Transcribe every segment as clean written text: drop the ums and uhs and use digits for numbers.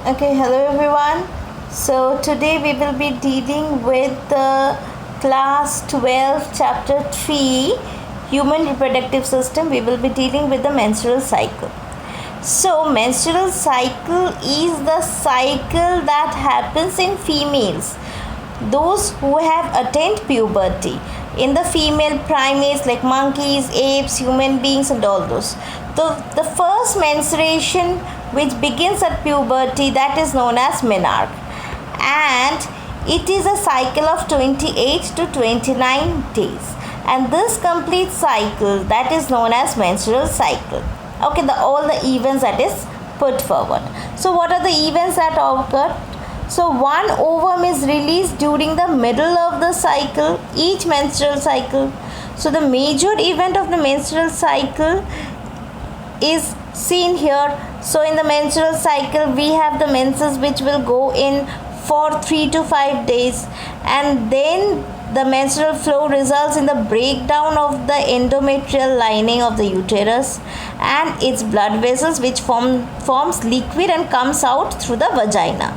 Okay, hello everyone. So today we will be dealing with the class 12 chapter 3 human reproductive system. We will be dealing with the menstrual cycle. So menstrual cycle is the cycle that happens in females, those who have attained puberty, in the female primates like monkeys, apes, human beings and all those. The first menstruation which begins at puberty, that is known as menarche, and it is a cycle of 28 to 29 days, and this complete cycle that is known as menstrual cycle. Okay, all the events that is put forward. So what are the events that occur? So one ovum is released during the middle of the cycle, each menstrual cycle. So the major event of the menstrual cycle is seen here. So in the menstrual cycle we have the menses which will go in for 3 to 5 days, and then the menstrual flow results in the breakdown of the endometrial lining of the uterus and its blood vessels, which forms liquid and comes out through the vagina.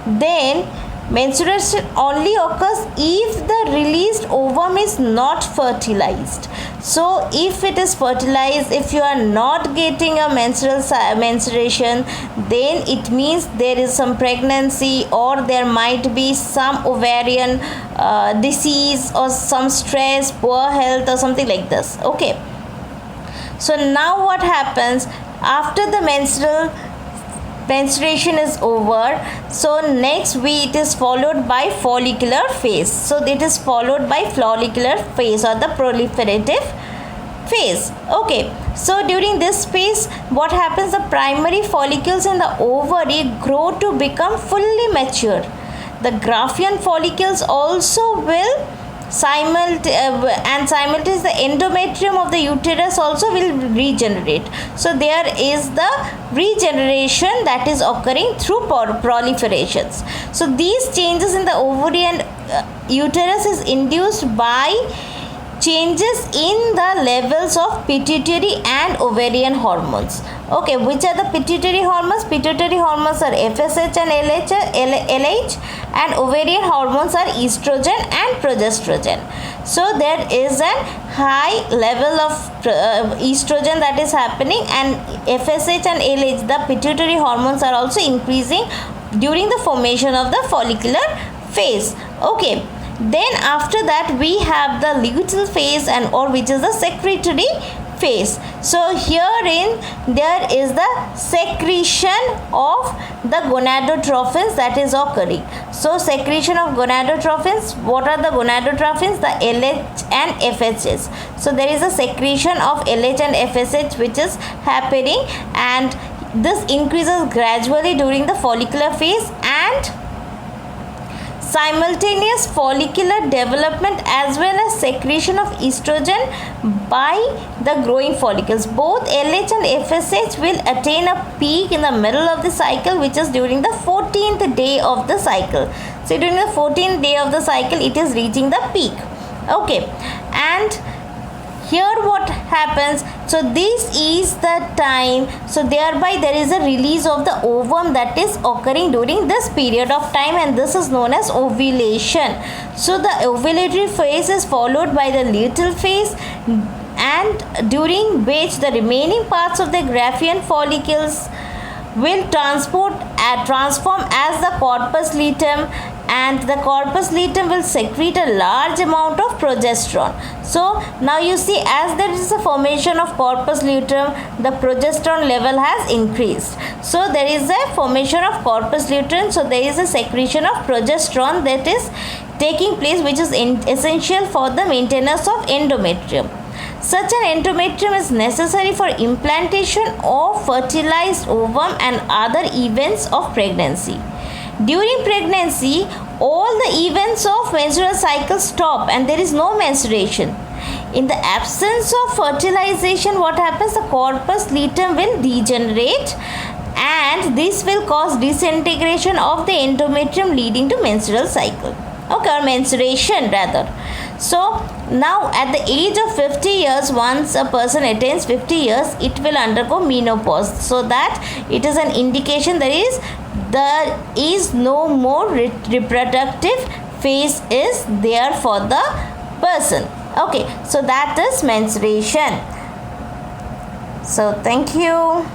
Then menstruation only occurs if the released ovum is not fertilized. So if it is fertilized, if you are not getting a menstruation, then it means there is some pregnancy, or there might be some ovarian disease or some stress, poor health or something like this. Okay, so now what happens after the menstruation is over? So next it is followed by follicular phase. So it is followed by follicular phase or the proliferative phase. Okay, so during this phase what happens? The primary follicles in the ovary grow to become fully mature. The Graafian follicles also will simultaneously the endometrium of the uterus also will regenerate. So there is the regeneration that is occurring through proliferations. So these changes in the ovary and uterus is induced by changes in the levels of pituitary and ovarian hormones. Okay, which are the pituitary hormones? Pituitary hormones are FSH and LH, and ovarian hormones are estrogen and progesterone. So there is a high level of estrogen that is happening, and FSH and LH, the pituitary hormones, are also increasing during the formation of the follicular phase. Okay, then after that we have the luteal phase, and or which is the secretory phase. So herein there is the secretion of the gonadotrophins that is occurring. So secretion of gonadotrophins. What are the gonadotrophins? The LH and FSH. So there is a secretion of LH and FSH which is happening, and this increases gradually during the follicular phase, and simultaneous follicular development as well as secretion of estrogen by the growing follicles. Both LH and FSH will attain a peak in the middle of the cycle, which is during the 14th day of the cycle. So during the 14th day of the cycle it is reaching the peak. Okay, and here what happens? So this is the time, so thereby there is a release of the ovum that is occurring during this period of time, and this is known as ovulation. So the ovulatory phase is followed by the luteal phase, and during which the remaining parts of the Graafian follicles will transform as the corpus luteum, and the corpus luteum will secrete a large amount of progesterone. So now you see, as there is a formation of corpus luteum, the progesterone level has increased. So there is a formation of corpus luteum, so there is a secretion of progesterone that is taking place, which is essential for the maintenance of endometrium. Such an endometrium is necessary for implantation of fertilized ovum and other events of pregnancy. During pregnancy, all the events of menstrual cycle stop and there is no menstruation. In the absence of fertilization, what happens? The corpus luteum will degenerate, and this will cause disintegration of the endometrium, leading to menstrual cycle. Okay, or menstruation rather. So now at the age of 50 years, once a person attains 50 years, it will undergo menopause, so that it is an indication there is no more reproductive phase is there for the person. Okay, so that is menstruation. So thank you.